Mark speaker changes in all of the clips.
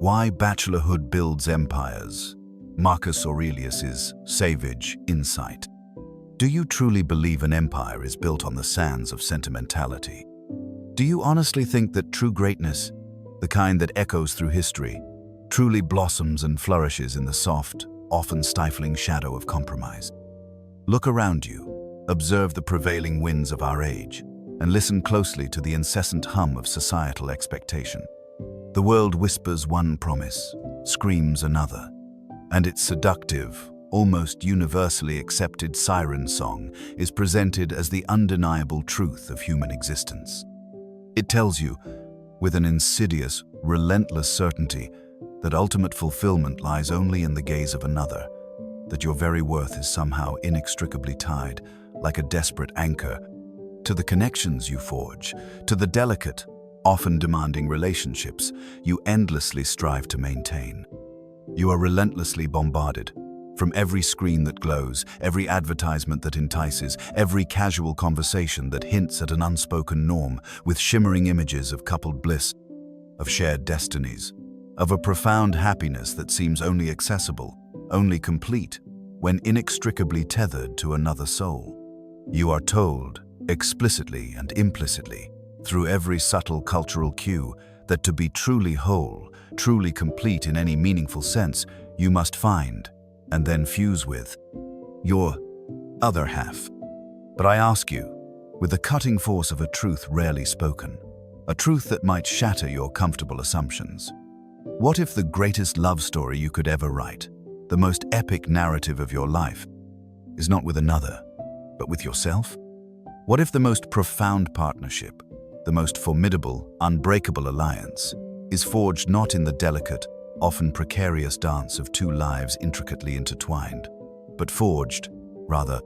Speaker 1: Why bachelorhood builds empires. Marcus Aurelius's savage insight. Do you truly believe an empire is built on the sands of sentimentality? Do you honestly think that true greatness, the kind that echoes through history, truly blossoms and flourishes in the soft, often stifling shadow of compromise? Look around you, observe the prevailing winds of our age, and listen closely to the incessant hum of societal expectation. The world whispers one promise, screams another, and its seductive, almost universally accepted siren song is presented as the undeniable truth of human existence. It tells you, with an insidious, relentless certainty, that ultimate fulfillment lies only in the gaze of another, that your very worth is somehow inextricably tied, like a desperate anchor, to the connections you forge, to the delicate, often demanding relationships you endlessly strive to maintain. You are relentlessly bombarded from every screen that glows, every advertisement that entices, every casual conversation that hints at an unspoken norm, with shimmering images of coupled bliss, of shared destinies, of a profound happiness that seems only accessible, only complete, when inextricably tethered to another soul. You are told, explicitly and implicitly, through every subtle cultural cue, that to be truly whole, truly complete in any meaningful sense, you must find, and then fuse with, your other half. But I ask you, with the cutting force of a truth rarely spoken, a truth that might shatter your comfortable assumptions, what if the greatest love story you could ever write, the most epic narrative of your life, is not with another, but with yourself? What if the most profound partnership, the most formidable, unbreakable alliance, is forged not in the delicate, often precarious dance of two lives intricately intertwined, but forged, rather,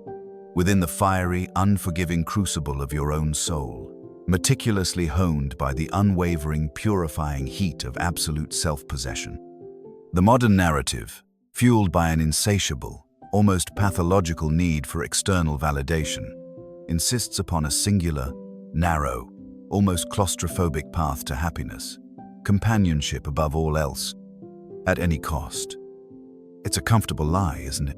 Speaker 1: within the fiery, unforgiving crucible of your own soul, meticulously honed by the unwavering, purifying heat of absolute self-possession? The modern narrative, fueled by an insatiable, almost pathological need for external validation, insists upon a singular, narrow, almost claustrophobic path to happiness, companionship above all else, at any cost. It's a comfortable lie, isn't it?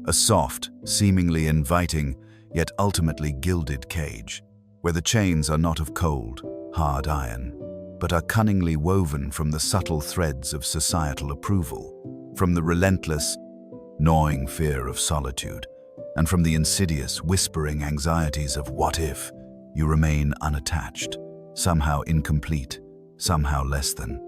Speaker 1: A soft, seemingly inviting, yet ultimately gilded cage, where the chains are not of cold, hard iron, but are cunningly woven from the subtle threads of societal approval, from the relentless, gnawing fear of solitude, and from the insidious, whispering anxieties of what if you remain unattached, somehow incomplete, somehow less than.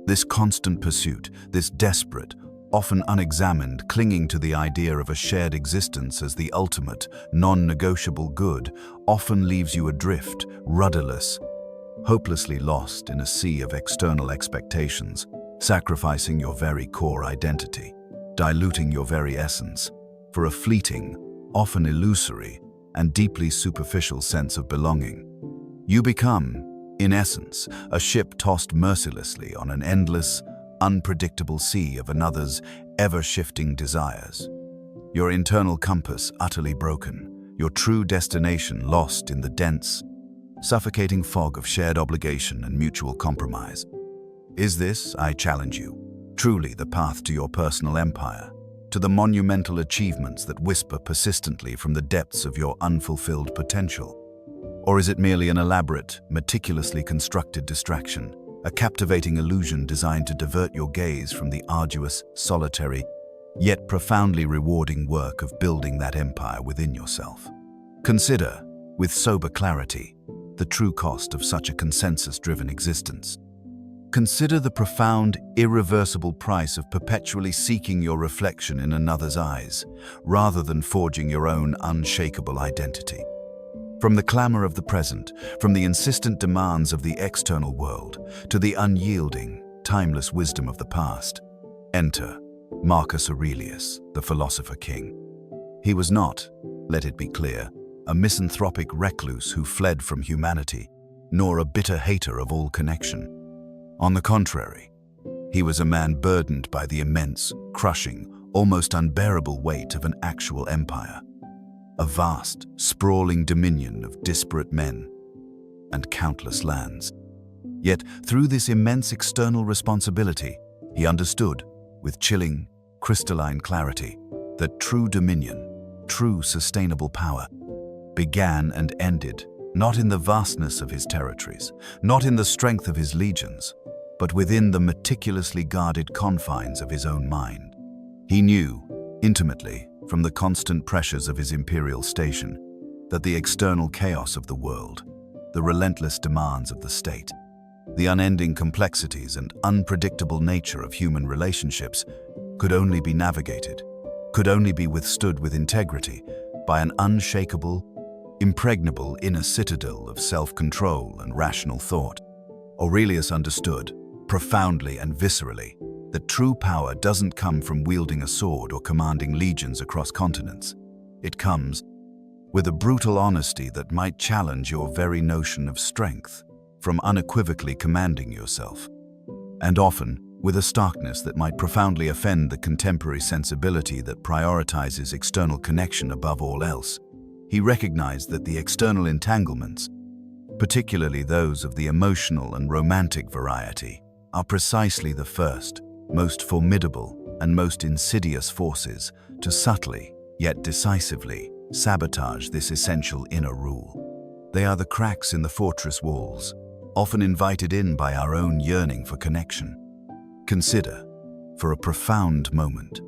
Speaker 1: This constant pursuit, this desperate, often unexamined clinging to the idea of a shared existence as the ultimate, non-negotiable good, often leaves you adrift, rudderless, hopelessly lost in a sea of external expectations, sacrificing your very core identity, diluting your very essence, for a fleeting, often illusory, and deeply superficial sense of belonging. You become, in essence, a ship tossed mercilessly on an endless, unpredictable sea of another's ever-shifting desires. Your internal compass utterly broken, your true destination lost in the dense, suffocating fog of shared obligation and mutual compromise. Is this, I challenge you, truly the path to your personal empire, to the monumental achievements that whisper persistently from the depths of your unfulfilled potential? Or is it merely an elaborate, meticulously constructed distraction, a captivating illusion designed to divert your gaze from the arduous, solitary, yet profoundly rewarding work of building that empire within yourself? Consider, with sober clarity, the true cost of such a consensus-driven existence. Consider the profound, irreversible price of perpetually seeking your reflection in another's eyes, rather than forging your own unshakable identity. From the clamor of the present, from the insistent demands of the external world, to the unyielding, timeless wisdom of the past, enter Marcus Aurelius, the philosopher king. He was not, let it be clear, a misanthropic recluse who fled from humanity, nor a bitter hater of all connection. On the contrary, he was a man burdened by the immense, crushing, almost unbearable weight of an actual empire, a vast, sprawling dominion of disparate men and countless lands. Yet, through this immense external responsibility, He understood, with chilling, crystalline clarity, that true dominion, true sustainable power, began and ended not in the vastness of his territories, not in the strength of his legions, but within the meticulously guarded confines of his own mind. He knew, intimately, from the constant pressures of his imperial station, that the external chaos of the world, the relentless demands of the state, the unending complexities and unpredictable nature of human relationships could only be navigated, could only be withstood with integrity by an unshakable, impregnable inner citadel of self-control and rational thought. Aurelius understood, profoundly and viscerally, that true power doesn't come from wielding a sword or commanding legions across continents. It comes with a brutal honesty that might challenge your very notion of strength, from unequivocally commanding yourself, and often with a starkness that might profoundly offend the contemporary sensibility that prioritizes external connection above all else. He recognized that the external entanglements, particularly those of the emotional and romantic variety, are precisely the first, most formidable, and most insidious forces to subtly, yet decisively, sabotage this essential inner rule. They are the cracks in the fortress walls, often invited in by our own yearning for connection. Consider, for a profound moment,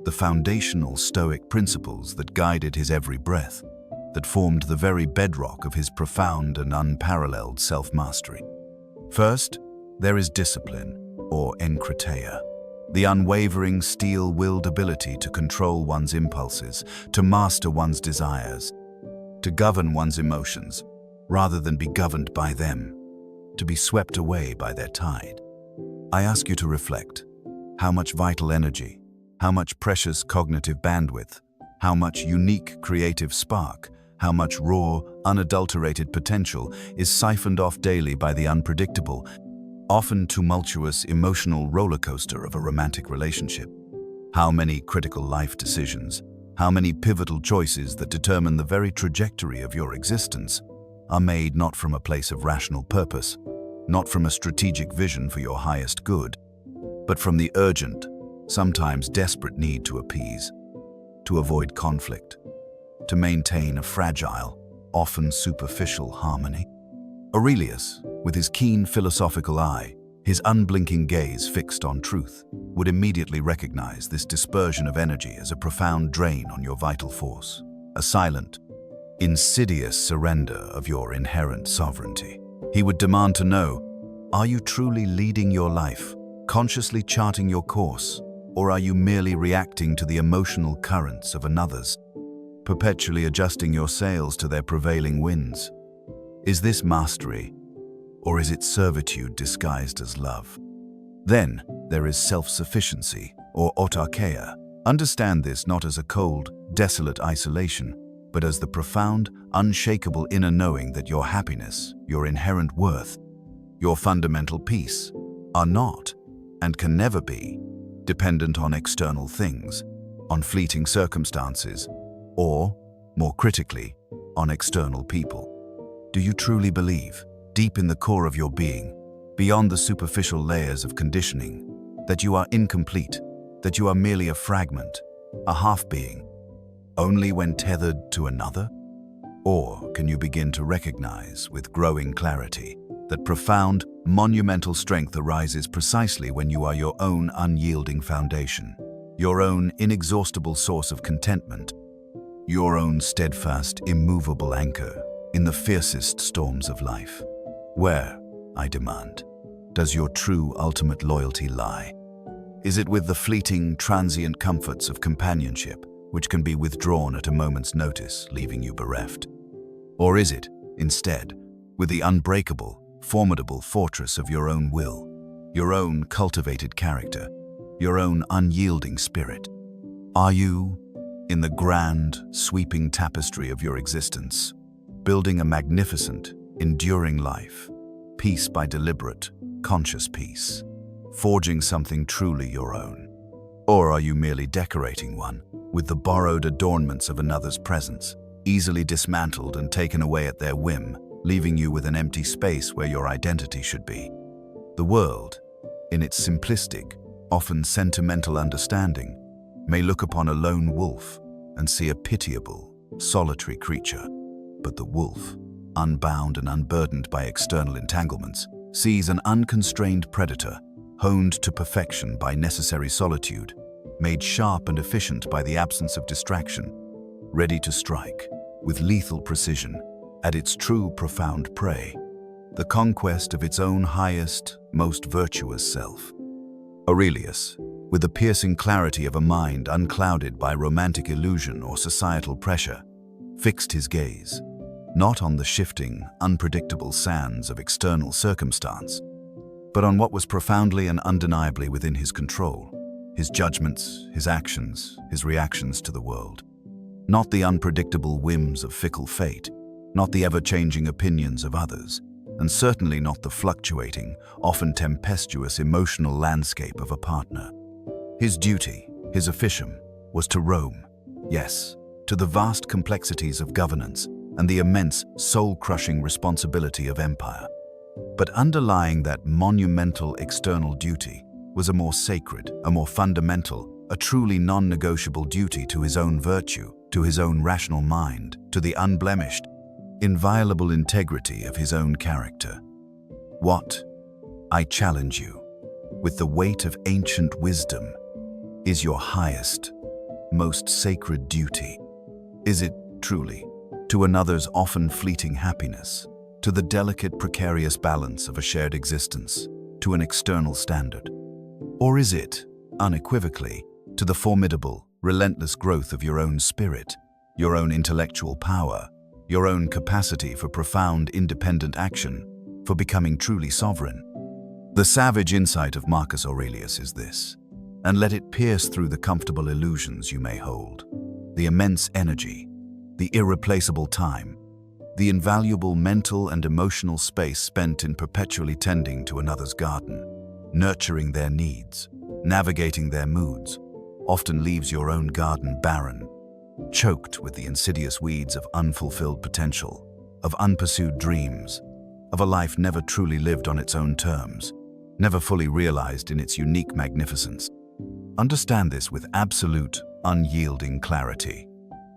Speaker 1: the foundational Stoic principles that guided his every breath, that formed the very bedrock of his profound and unparalleled self-mastery. First, there is discipline, or enkrateia, the unwavering steel-willed ability to control one's impulses, to master one's desires, to govern one's emotions, rather than be governed by them, to be swept away by their tide. I ask you to reflect. How much vital energy, how much precious cognitive bandwidth, how much unique creative spark, how much raw, unadulterated potential is siphoned off daily by the unpredictable, often tumultuous emotional roller coaster of a romantic relationship. How many critical life decisions, how many pivotal choices that determine the very trajectory of your existence are made not from a place of rational purpose, not from a strategic vision for your highest good, but from the urgent, sometimes desperate need to appease, to avoid conflict, to maintain a fragile, often superficial harmony. Aurelius, with his keen philosophical eye, his unblinking gaze fixed on truth, would immediately recognize this dispersion of energy as a profound drain on your vital force, a silent, insidious surrender of your inherent sovereignty. He would demand to know, are you truly leading your life, consciously charting your course, or are you merely reacting to the emotional currents of another's, perpetually adjusting your sails to their prevailing winds? Is this mastery, or is it servitude disguised as love? Then there is self-sufficiency, or autarkeia. Understand this not as a cold, desolate isolation, but as the profound, unshakable inner knowing that your happiness, your inherent worth, your fundamental peace, are not, and can never be, dependent on external things, on fleeting circumstances, or, more critically, on external people. Do you truly believe, deep in the core of your being, beyond the superficial layers of conditioning, that you are incomplete, that you are merely a fragment, a half-being, only when tethered to another? Or can you begin to recognize with growing clarity that profound, monumental strength arises precisely when you are your own unyielding foundation, your own inexhaustible source of contentment, your own steadfast, immovable anchor in the fiercest storms of life? Where, I demand, does your true ultimate loyalty lie? Is it with the fleeting, transient comforts of companionship, which can be withdrawn at a moment's notice, leaving you bereft? Or is it, instead, with the unbreakable, formidable fortress of your own will, your own cultivated character, your own unyielding spirit? Are you, in the grand, sweeping tapestry of your existence, building a magnificent, enduring life, piece by deliberate, conscious piece, forging something truly your own? Or are you merely decorating one with the borrowed adornments of another's presence, easily dismantled and taken away at their whim, leaving you with an empty space where your identity should be? The world, in its simplistic, often sentimental understanding, may look upon a lone wolf and see a pitiable, solitary creature. But the wolf, unbound and unburdened by external entanglements, sees an unconstrained predator, honed to perfection by necessary solitude, made sharp and efficient by the absence of distraction, ready to strike, with lethal precision, at its true profound prey, the conquest of its own highest, most virtuous self. Aurelius, with the piercing clarity of a mind unclouded by romantic illusion or societal pressure, fixed his gaze, not on the shifting, unpredictable sands of external circumstance, but on what was profoundly and undeniably within his control, his judgments, his actions, his reactions to the world. Not the unpredictable whims of fickle fate, not the ever-changing opinions of others, and certainly not the fluctuating, often tempestuous emotional landscape of a partner. His duty, his officium, was to roam, yes, to the vast complexities of governance and the immense, soul-crushing responsibility of empire. But underlying that monumental external duty was a more sacred, a more fundamental, a truly non-negotiable duty to his own virtue, to his own rational mind, to the unblemished, inviolable integrity of his own character. What, I challenge you, with the weight of ancient wisdom, is your highest, most sacred duty? Is it, truly, to another's often fleeting happiness, to the delicate, precarious balance of a shared existence, to an external standard? Or is it, unequivocally, to the formidable, relentless growth of your own spirit, your own intellectual power, your own capacity for profound, independent action, for becoming truly sovereign? The savage insight of Marcus Aurelius is this, and let it pierce through the comfortable illusions you may hold. The immense energy, the irreplaceable time, the invaluable mental and emotional space spent in perpetually tending to another's garden, nurturing their needs, navigating their moods, often leaves your own garden barren, choked with the insidious weeds of unfulfilled potential, of unpursued dreams, of a life never truly lived on its own terms, never fully realized in its unique magnificence. Understand this with absolute, unyielding clarity.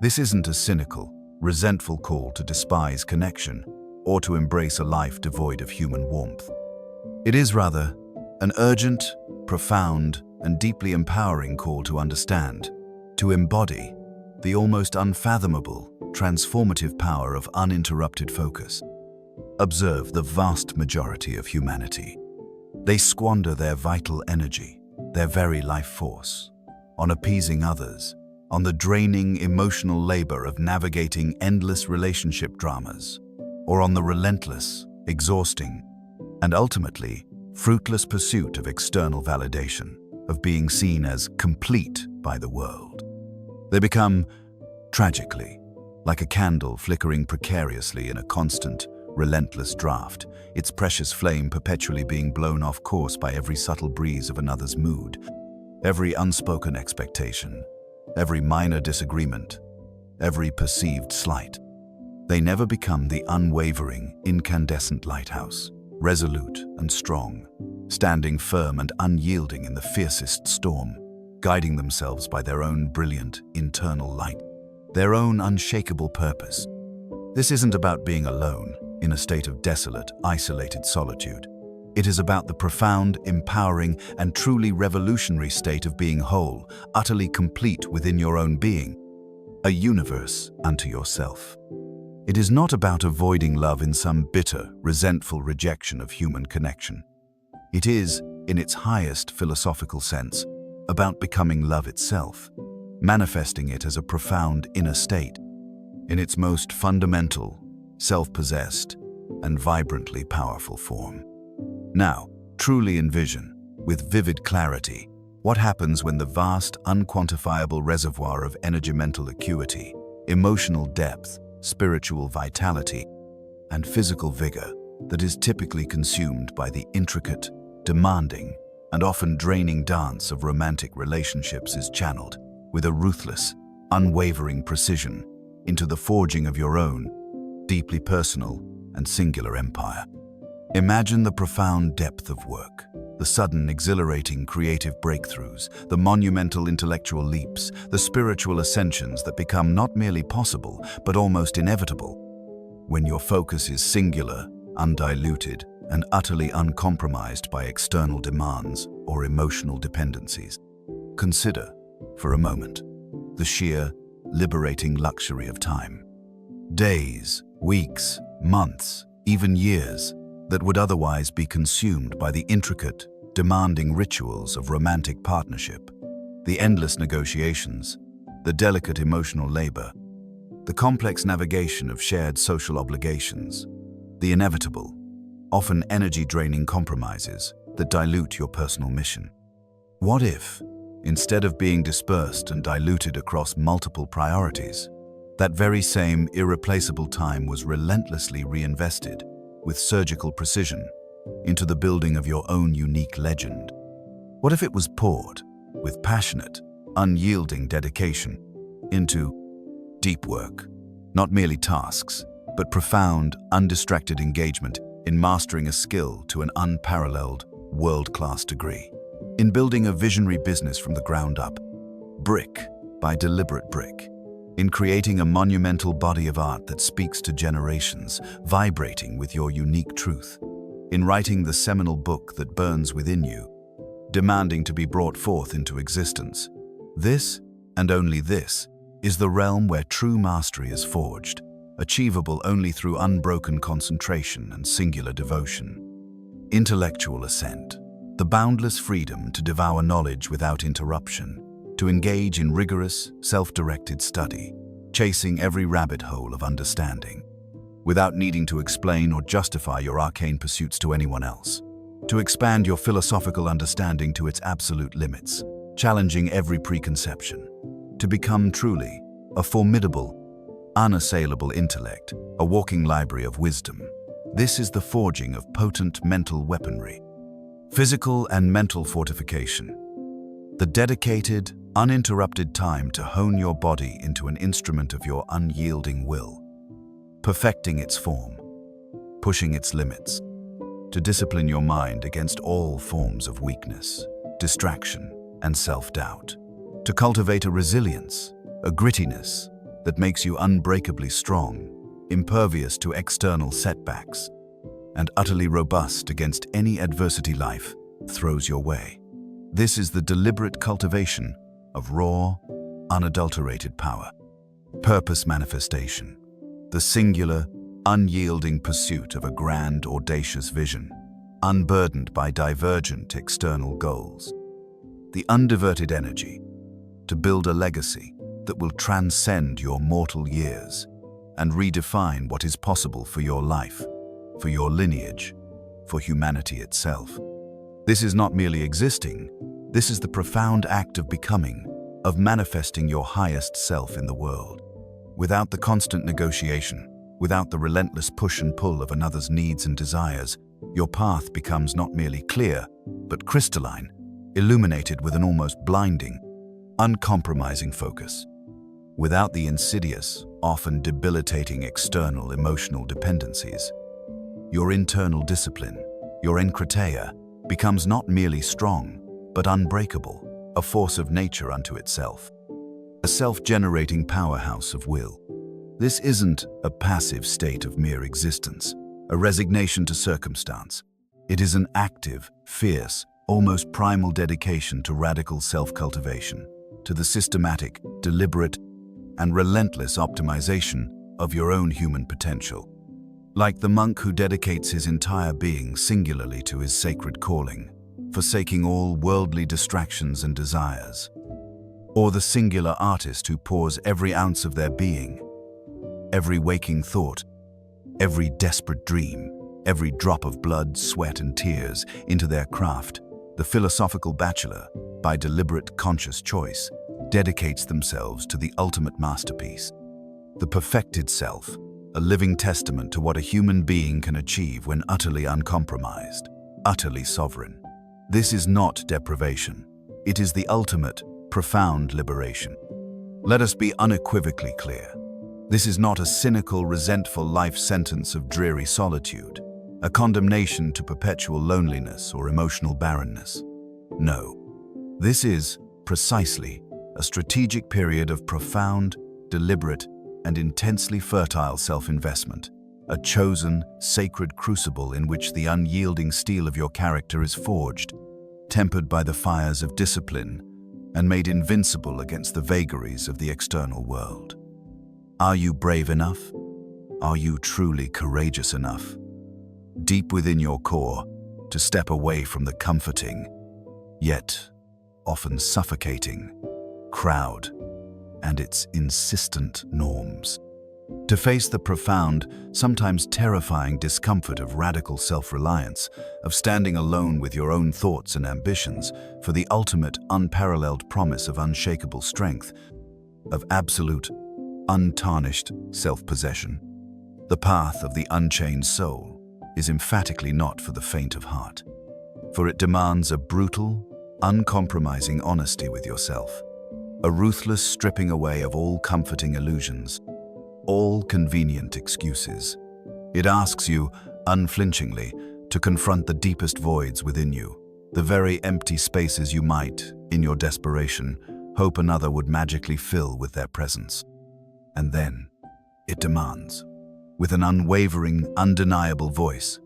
Speaker 1: This isn't a cynical, resentful call to despise connection or to embrace a life devoid of human warmth. It is rather an urgent, profound, and deeply empowering call to understand, to embody the almost unfathomable, transformative power of uninterrupted focus. Observe the vast majority of humanity. They squander their vital energy, their very life force, on appeasing others, on the draining emotional labor of navigating endless relationship dramas, or on the relentless, exhausting, and ultimately fruitless pursuit of external validation, of being seen as complete by the world. They become, tragically, like a candle flickering precariously in a constant, relentless draft, its precious flame perpetually being blown off course by every subtle breeze of another's mood, every unspoken expectation, every minor disagreement, every perceived slight. They never become the unwavering, incandescent lighthouse, resolute and strong, standing firm and unyielding in the fiercest storm, guiding themselves by their own brilliant internal light, their own unshakable purpose. This isn't about being alone, in a state of desolate, isolated solitude. It is about the profound, empowering, and truly revolutionary state of being whole, utterly complete within your own being, a universe unto yourself. It is not about avoiding love in some bitter, resentful rejection of human connection. It is, in its highest philosophical sense, about becoming love itself, manifesting it as a profound inner state, in its most fundamental, self-possessed, and vibrantly powerful form. Now, truly envision, with vivid clarity, what happens when the vast, unquantifiable reservoir of energy-mental acuity, emotional depth, spiritual vitality, and physical vigor that is typically consumed by the intricate, demanding, and often draining dance of romantic relationships is channeled, with a ruthless, unwavering precision, into the forging of your own, deeply personal and singular empire. Imagine the profound depth of work, The sudden, exhilarating creative breakthroughs, the monumental intellectual leaps, the spiritual ascensions that become not merely possible, but almost inevitable. When your focus is singular, undiluted, and utterly uncompromised by external demands or emotional dependencies. Consider, for a moment, the sheer, liberating luxury of time. Days, weeks, months, even years that would otherwise be consumed by the intricate, demanding rituals of romantic partnership, the endless negotiations, the delicate emotional labor, the complex navigation of shared social obligations, the inevitable, often energy-draining compromises that dilute your personal mission. What if, instead of being dispersed and diluted across multiple priorities, that very same irreplaceable time was relentlessly reinvested with surgical precision into the building of your own unique legend? What if it was poured with passionate, unyielding dedication into deep work, not merely tasks, but profound, undistracted engagement in mastering a skill to an unparalleled, world-class degree, in building a visionary business from the ground up, brick by deliberate brick, in creating a monumental body of art that speaks to generations, vibrating with your unique truth, in writing the seminal book that burns within you, demanding to be brought forth into existence. This, and only this, is the realm where true mastery is forged, achievable only through unbroken concentration and singular devotion. Intellectual ascent, the boundless freedom to devour knowledge without interruption, to engage in rigorous, self-directed study, chasing every rabbit hole of understanding, without needing to explain or justify your arcane pursuits to anyone else, to expand your philosophical understanding to its absolute limits, challenging every preconception, to become truly a formidable, unassailable intellect, a walking library of wisdom. This is the forging of potent mental weaponry, physical and mental fortification, the dedicated, uninterrupted time to hone your body into an instrument of your unyielding will, perfecting its form, pushing its limits, to discipline your mind against all forms of weakness, distraction, and self-doubt, to cultivate a resilience, a grittiness that makes you unbreakably strong, impervious to external setbacks, and utterly robust against any adversity life throws your way. This is the deliberate cultivation of raw, unadulterated power, purpose manifestation, the singular, unyielding pursuit of a grand, audacious vision, unburdened by divergent external goals, the undiverted energy to build a legacy that will transcend your mortal years and redefine what is possible for your life, for your lineage, for humanity itself. This is not merely existing, this is the profound act of becoming, of manifesting your highest self in the world. Without the constant negotiation, without the relentless push and pull of another's needs and desires, your path becomes not merely clear, but crystalline, illuminated with an almost blinding, uncompromising focus. Without the insidious, often debilitating external emotional dependencies, your internal discipline, your enkrateia, becomes not merely strong, but unbreakable, a force of nature unto itself, a self-generating powerhouse of will. This isn't a passive state of mere existence, a resignation to circumstance. It is an active, fierce, almost primal dedication to radical self-cultivation, to the systematic, deliberate, and relentless optimization of your own human potential. Like the monk who dedicates his entire being singularly to his sacred calling, forsaking all worldly distractions and desires, or the singular artist who pours every ounce of their being, every waking thought, every desperate dream, every drop of blood, sweat, and tears into their craft, the philosophical bachelor, by deliberate conscious choice, dedicates themselves to the ultimate masterpiece, the perfected self, a living testament to what a human being can achieve when utterly uncompromised, utterly sovereign. This is not deprivation. It is the ultimate, profound liberation. Let us be unequivocally clear. This is not a cynical, resentful life sentence of dreary solitude, a condemnation to perpetual loneliness or emotional barrenness. No, this is, precisely, a strategic period of profound, deliberate, and intensely fertile self-investment, a chosen, sacred crucible in which the unyielding steel of your character is forged, tempered by the fires of discipline, and made invincible against the vagaries of the external world. Are you brave enough? Are you truly courageous enough, deep within your core, to step away from the comforting, yet often suffocating, crowd and its insistent norms? To face the profound, sometimes terrifying discomfort of radical self-reliance, of standing alone with your own thoughts and ambitions for the ultimate, unparalleled promise of unshakable strength, of absolute, untarnished self-possession. The path of the unchained soul is emphatically not for the faint of heart, for it demands a brutal, uncompromising honesty with yourself, a ruthless stripping away of all comforting illusions, all convenient excuses. It asks you, unflinchingly, to confront the deepest voids within you, the very empty spaces you might, in your desperation, hope another would magically fill with their presence. And then, it demands, with an unwavering, undeniable voice,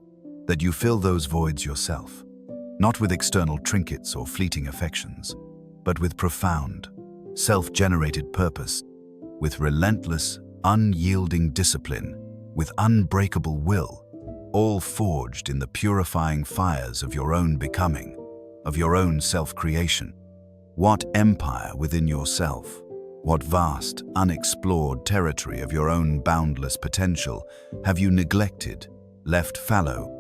Speaker 1: that you fill those voids yourself, not with external trinkets or fleeting affections, but with profound, self-generated purpose, with relentless, unyielding discipline, with unbreakable will, all forged in the purifying fires of your own becoming, of your own self-creation. What empire within yourself, what vast, unexplored territory of your own boundless potential have you neglected, left fallow,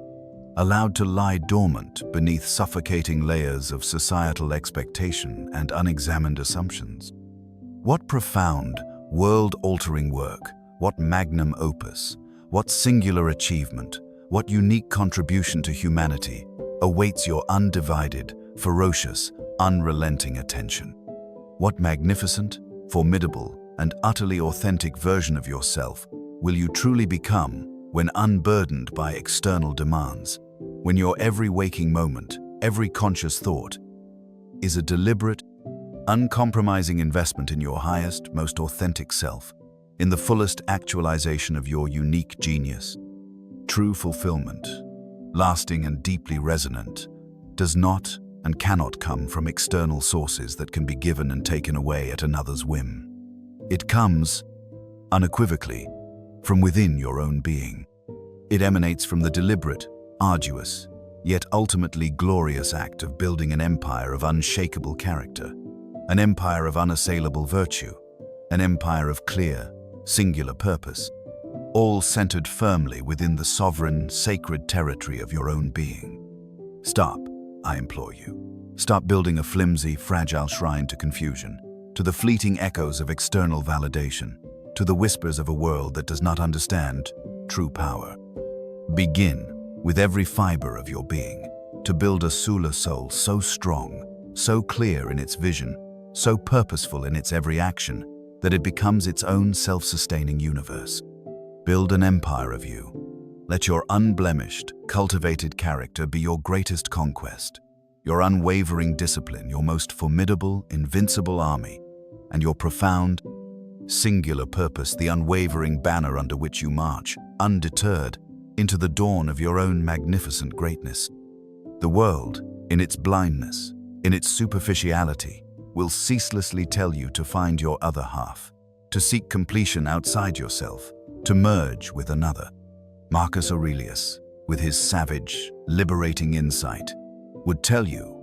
Speaker 1: allowed to lie dormant beneath suffocating layers of societal expectation and unexamined assumptions? What profound, world-altering work, what magnum opus, what singular achievement, what unique contribution to humanity awaits your undivided, ferocious, unrelenting attention? What magnificent, formidable, and utterly authentic version of yourself will you truly become when unburdened by external demands, when your every waking moment, every conscious thought, is a deliberate, uncompromising investment in your highest, most authentic self, in the fullest actualization of your unique genius? True fulfillment, lasting and deeply resonant, does not and cannot come from external sources that can be given and taken away at another's whim. It comes, unequivocally, from within your own being. It emanates from the deliberate, arduous, yet ultimately glorious act of building an empire of unshakable character, an empire of unassailable virtue, an empire of clear, singular purpose, all centered firmly within the sovereign, sacred territory of your own being. Stop, I implore you. Stop building a flimsy, fragile shrine to confusion, to the fleeting echoes of external validation, to the whispers of a world that does not understand true power. Begin, with every fiber of your being, to build a Sula soul so strong, so clear in its vision, so purposeful in its every action, that it becomes its own self-sustaining universe. Build an empire of you. Let your unblemished, cultivated character be your greatest conquest, your unwavering discipline, your most formidable, invincible army, and your profound, singular purpose, the unwavering banner under which you march, undeterred, into the dawn of your own magnificent greatness. The world, in its blindness, in its superficiality, will ceaselessly tell you to find your other half, to seek completion outside yourself, to merge with another. Marcus Aurelius, with his savage, liberating insight, would tell you,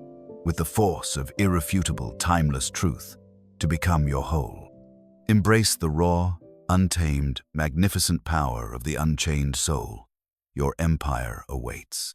Speaker 1: with the force of irrefutable, timeless truth, to become your whole. Embrace the raw, untamed, magnificent power of the unchained soul. Your empire awaits.